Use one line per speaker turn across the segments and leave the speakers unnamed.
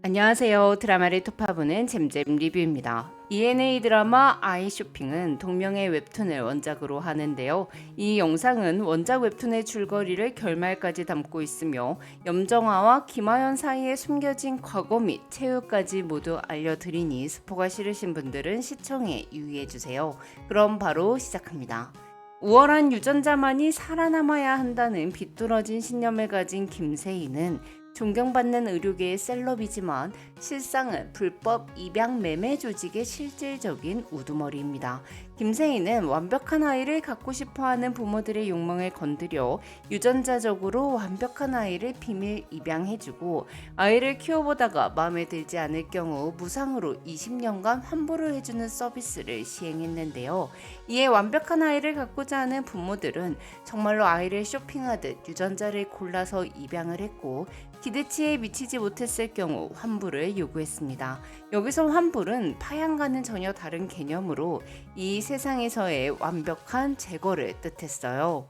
안녕하세요. 드라마를 토파보는 잼잼 리뷰입니다. ENA 드라마 아이 쇼핑은 동명의 웹툰을 원작으로 하는데요. 이 영상은 원작 웹툰의 줄거리를 결말까지 담고 있으며 염정아와 김하연 사이에 숨겨진 과거 및 최후까지 모두 알려드리니 스포가 싫으신 분들은 시청에 유의해주세요. 그럼 바로 시작합니다. 우월한 유전자만이 살아남아야 한다는 비뚤어진 신념을 가진 김세희는 존경받는 의료계의 셀럽이지만 실상은 불법 입양 매매 조직의 실질적인 우두머리입니다. 김세희는 완벽한 아이를 갖고 싶어하는 부모들의 욕망을 건드려 유전자적으로 완벽한 아이를 비밀 입양해주고 아이를 키워보다가 마음에 들지 않을 경우 무상으로 20년간 환불을 해주는 서비스를 시행했는데요. 이에 완벽한 아이를 갖고자 하는 부모들은 정말로 아이를 쇼핑하듯 유전자를 골라서 입양을 했고 기대치에 미치지 못했을 경우 환불을 요구했습니다. 여기서 환불은 파양과는 전혀 다른 개념으로 이 세상에서의 완벽한 제거를 뜻했어요.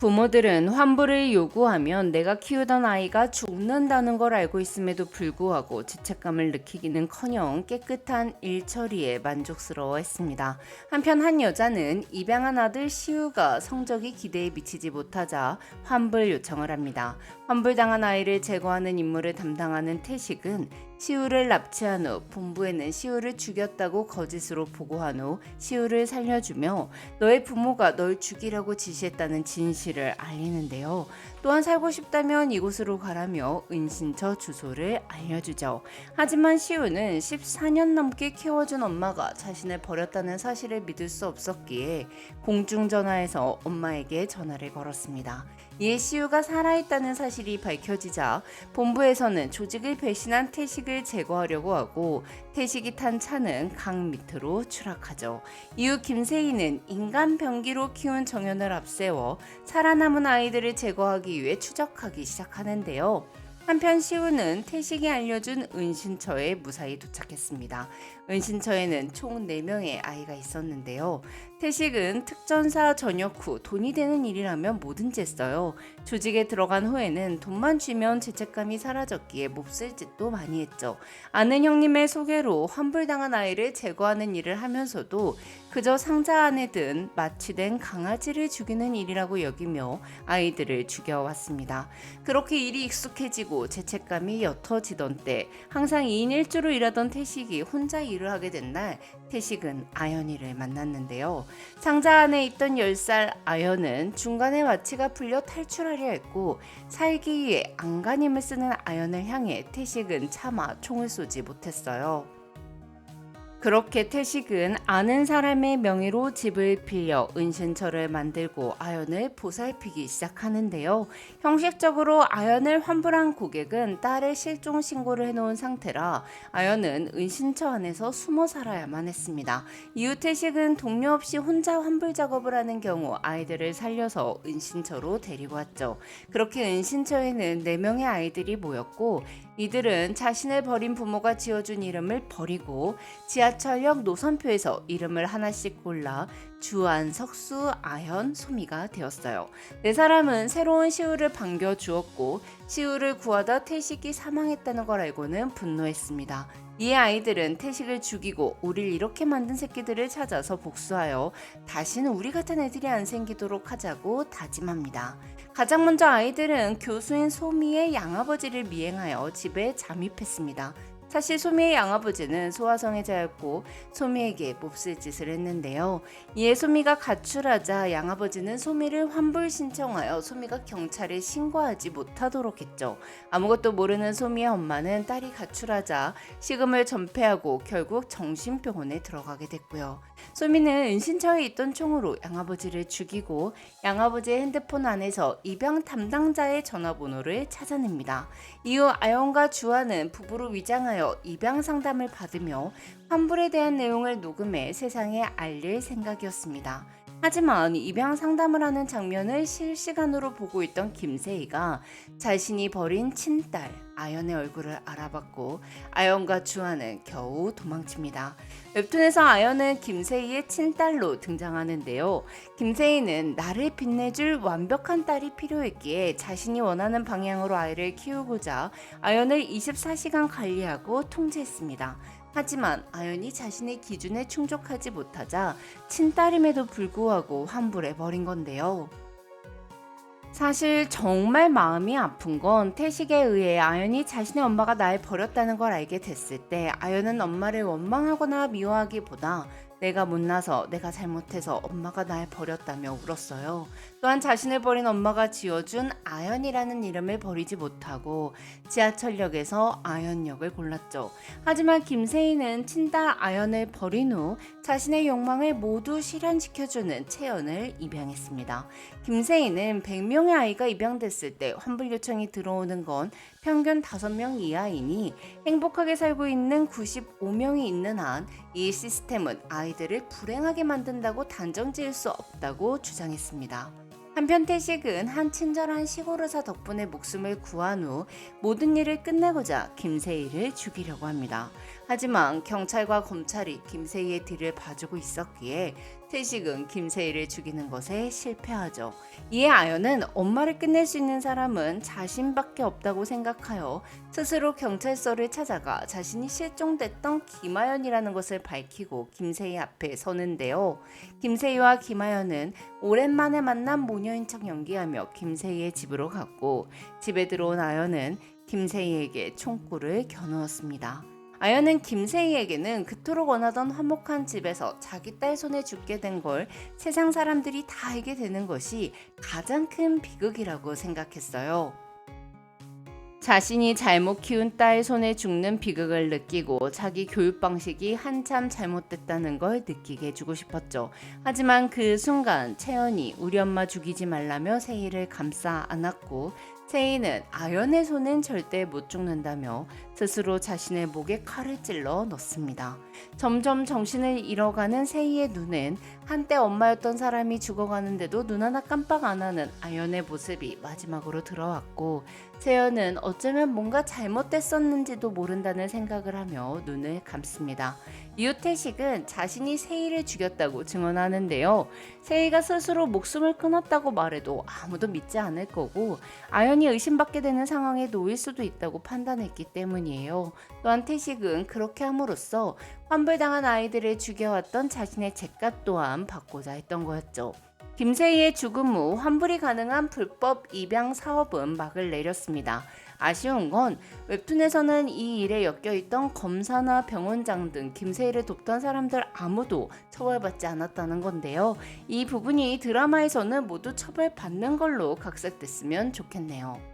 부모들은 환불을 요구하면 내가 키우던 아이가 죽는다는 걸 알고 있음에도 불구하고 죄책감을 느끼기는커녕 깨끗한 일처리에 만족스러워했습니다. 한편 한 여자는 입양한 아들 시우가 성적이 기대에 미치지 못하자 환불 요청을 합니다. 환불당한 아이를 제거하는 임무를 담당하는 태식은 시우를 납치한 후 본부에는 시우를 죽였다고 거짓으로 보고한 후 시우를 살려주며 너의 부모가 널 죽이라고 지시했다는 진실을 알리는데요. 또한 살고 싶다면 이곳으로 가라며 은신처 주소를 알려주죠. 하지만 시우는 14년 넘게 키워준 엄마가 자신을 버렸다는 사실을 믿을 수 없었기에 공중전화에서 엄마에게 전화를 걸었습니다. 이에 시우가 살아있다는 사실이 밝혀지자 본부에서는 조직을 배신한 태식을 제거하려고 하고 태식이 탄 차는 강 밑으로 추락하죠. 이후 김세희는 인간 병기로 키운 정연을 앞세워 살아남은 아이들을 제거하기 위해 추적하기 시작하는데요. 한편 시우는 태식이 알려준 은신처에 무사히 도착했습니다. 은신처에는 총 4명의 아이가 있었는데요. 태식은 특전사 전역 후 돈이 되는 일이라면 뭐든지 했어요. 조직에 들어간 후에는 돈만 쥐면 죄책감이 사라졌기에 몹쓸 짓도 많이 했죠. 아는 형님의 소개로 환불당한 아이를 제거하는 일을 하면서도 그저 상자 안에 든 마취된 강아지를 죽이는 일이라고 여기며 아이들을 죽여왔습니다. 그렇게 일이 익숙해지고 죄책감이 옅어지던 때 항상 2인 1조로 일하던 태식이 혼자 일을 하게 된 날 태식은 아연이를 만났는데요. 상자 안에 있던 10살 아연은 중간에 마취가 풀려 탈출하려 했고 살기 위해 안간힘을 쓰는 아연을 향해 태식은 차마 총을 쏘지 못했어요. 그렇게 태식은 아는 사람의 명의로 집을 빌려 은신처를 만들고 아연을 보살피기 시작하는데요. 형식적으로 아연을 환불한 고객은 딸의 실종 신고를 해놓은 상태라 아연은 은신처 안에서 숨어 살아야만 했습니다. 이후 태식은 동료 없이 혼자 환불 작업을 하는 경우 아이들을 살려서 은신처로 데리고 왔죠. 그렇게 은신처에는 4명의 아이들이 모였고 이들은 자신을 버린 부모가 지어준 이름을 버리고 지하철역 노선표에서 이름을 하나씩 골라 주안, 석수, 아현, 소미가 되었어요. 4사람은 새로운 시우를 반겨주었고 시우를 구하다 태식이 사망했다는 걸 알고는 분노했습니다. 이에 아이들은 태식을 죽이고 우릴 이렇게 만든 새끼들을 찾아서 복수하여 다시는 우리 같은 애들이 안 생기도록 하자고 다짐합니다. 가장 먼저 아이들은 교수인 소미의 양아버지를 미행하여 집에 잠입했습니다. 사실 소미의 양아버지는 소아성애자였고 소미에게 몹쓸 짓을 했는데요. 이에 소미가 가출하자 양아버지는 소미를 환불 신청하여 소미가 경찰에 신고하지 못하도록 했죠. 아무것도 모르는 소미의 엄마는 딸이 가출하자 시금을 전폐하고 결국 정신병원에 들어가게 됐고요. 소미는 은신처에 있던 총으로 양아버지를 죽이고 양아버지의 핸드폰 안에서 입양 담당자의 전화번호를 찾아냅니다. 이후 아연과 주아는 부부로 위장하여 입양 상담을 받으며 환불에 대한 내용을 녹음해 세상에 알릴 생각이었습니다. 하지만 입양 상담을 하는 장면을 실시간으로 보고 있던 김세희가 자신이 버린 친딸 아연의 얼굴을 알아봤고 아연과 주아는 겨우 도망칩니다. 웹툰에서 아연은 김세희의 친딸로 등장하는데요. 김세희는 나를 빛내줄 완벽한 딸이 필요했기에 자신이 원하는 방향으로 아이를 키우고자 아연을 24시간 관리하고 통제했습니다. 하지만 아연이 자신의 기준에 충족하지 못하자 친딸임에도 불구하고 환불해 버린 건데요. 사실 정말 마음이 아픈 건 태식에 의해 아연이 자신의 엄마가 날 버렸다는 걸 알게 됐을 때 아연은 엄마를 원망하거나 미워하기보다 내가 못나서 내가 잘못해서 엄마가 날 버렸다며 울었어요. 또한 자신을 버린 엄마가 지어준 아연이라는 이름을 버리지 못하고 지하철역에서 아연역을 골랐죠. 하지만 김세희는 친딸 아연을 버린 후 자신의 욕망을 모두 실현시켜주는 채연을 입양했습니다. 김세희는 100명의 아이가 입양됐을 때 환불 요청이 들어오는 건 평균 5명 이하이니 행복하게 살고 있는 95명이 있는 한 이 시스템은 아이들을 불행하게 만든다고 단정 지을 수 없다고 주장했습니다. 한편 태식은 한 친절한 시골 의사 덕분에 목숨을 구한 후 모든 일을 끝내고자 김세희를 죽이려고 합니다. 하지만 경찰과 검찰이 김세희의 뒤를 봐주고 있었기에 태식은 김세희를 죽이는 것에 실패하죠. 이에 아연은 엄마를 끝낼 수 있는 사람은 자신밖에 없다고 생각하여 스스로 경찰서를 찾아가 자신이 실종됐던 김아연이라는 것을 밝히고 김세희 앞에 서는데요. 김세희와 김아연은 오랜만에 만난 모녀인 척 연기하며 김세희의 집으로 갔고 집에 들어온 아연은 김세희에게 총구를 겨누었습니다. 아연은 김세희에게는 그토록 원하던 화목한 집에서 자기 딸 손에 죽게 된 걸 세상 사람들이 다 알게 되는 것이 가장 큰 비극이라고 생각했어요. 자신이 잘못 키운 딸 손에 죽는 비극을 느끼고 자기 교육 방식이 한참 잘못됐다는 걸 느끼게 해주고 싶었죠. 하지만 그 순간 채연이 우리 엄마 죽이지 말라며 세희를 감싸 안았고 세희는 아연의 손은 절대 못 죽는다며 스스로 자신의 목에 칼을 찔러 넣습니다. 점점 정신을 잃어가는 세희의 눈엔 한때 엄마였던 사람이 죽어가는데도 눈 하나 깜빡 안 하는 아연의 모습이 마지막으로 들어왔고 채연은 어쩌면 뭔가 잘못됐었는지도 모른다는 생각을 하며 눈을 감습니다. 이후 태식은 자신이 세희를 죽였다고 증언하는데요. 세희가 스스로 목숨을 끊었다고 말해도 아무도 믿지 않을 거고 아연이 의심받게 되는 상황에 놓일 수도 있다고 판단했기 때문이에요. 또한 태식은 그렇게 함으로써 환불당한 아이들을 죽여왔던 자신의 죄값 또한 받고자 했던 거였죠. 김세희의 죽음 후 환불이 가능한 불법 입양 사업은 막을 내렸습니다. 아쉬운 건 웹툰에서는 이 일에 엮여있던 검사나 병원장 등 김세희를 돕던 사람들 아무도 처벌받지 않았다는 건데요. 이 부분이 드라마에서는 모두 처벌받는 걸로 각색됐으면 좋겠네요.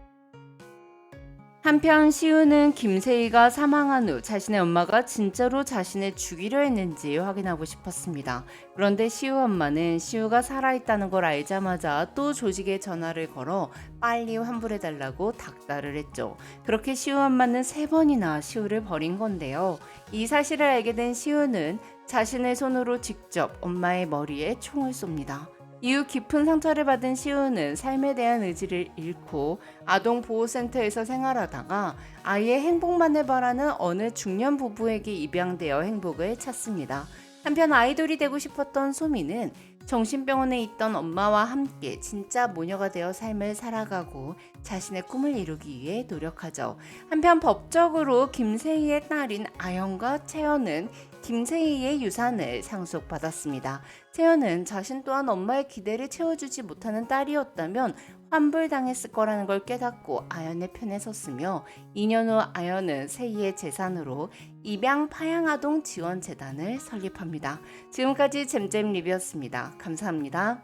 한편 시우는 김세희가 사망한 후 자신의 엄마가 진짜로 자신을 죽이려 했는지 확인하고 싶었습니다. 그런데 시우 엄마는 시우가 살아있다는 걸 알자마자 또 조직에 전화를 걸어 빨리 환불해달라고 닥달을 했죠. 그렇게 시우 엄마는 3번이나 시우를 버린 건데요. 이 사실을 알게 된 시우는 자신의 손으로 직접 엄마의 머리에 총을 쏩니다. 이후 깊은 상처를 받은 시우는 삶에 대한 의지를 잃고 아동보호센터에서 생활하다가 아이의 행복만을 바라는 어느 중년 부부에게 입양되어 행복을 찾습니다. 한편 아이돌이 되고 싶었던 소미는 정신병원에 있던 엄마와 함께 진짜 모녀가 되어 삶을 살아가고 자신의 꿈을 이루기 위해 노력하죠. 한편 법적으로 김세희의 딸인 아연과 채연은 김세희의 유산을 상속받았습니다. 채연은 자신 또한 엄마의 기대를 채워주지 못하는 딸이었다면 환불당했을 거라는 걸 깨닫고 아연의 편에 섰으며 2년 후 아연은 세희의 재산으로 입양 파양아동 지원재단을 설립합니다. 지금까지 잼잼 리뷰였습니다. 감사합니다.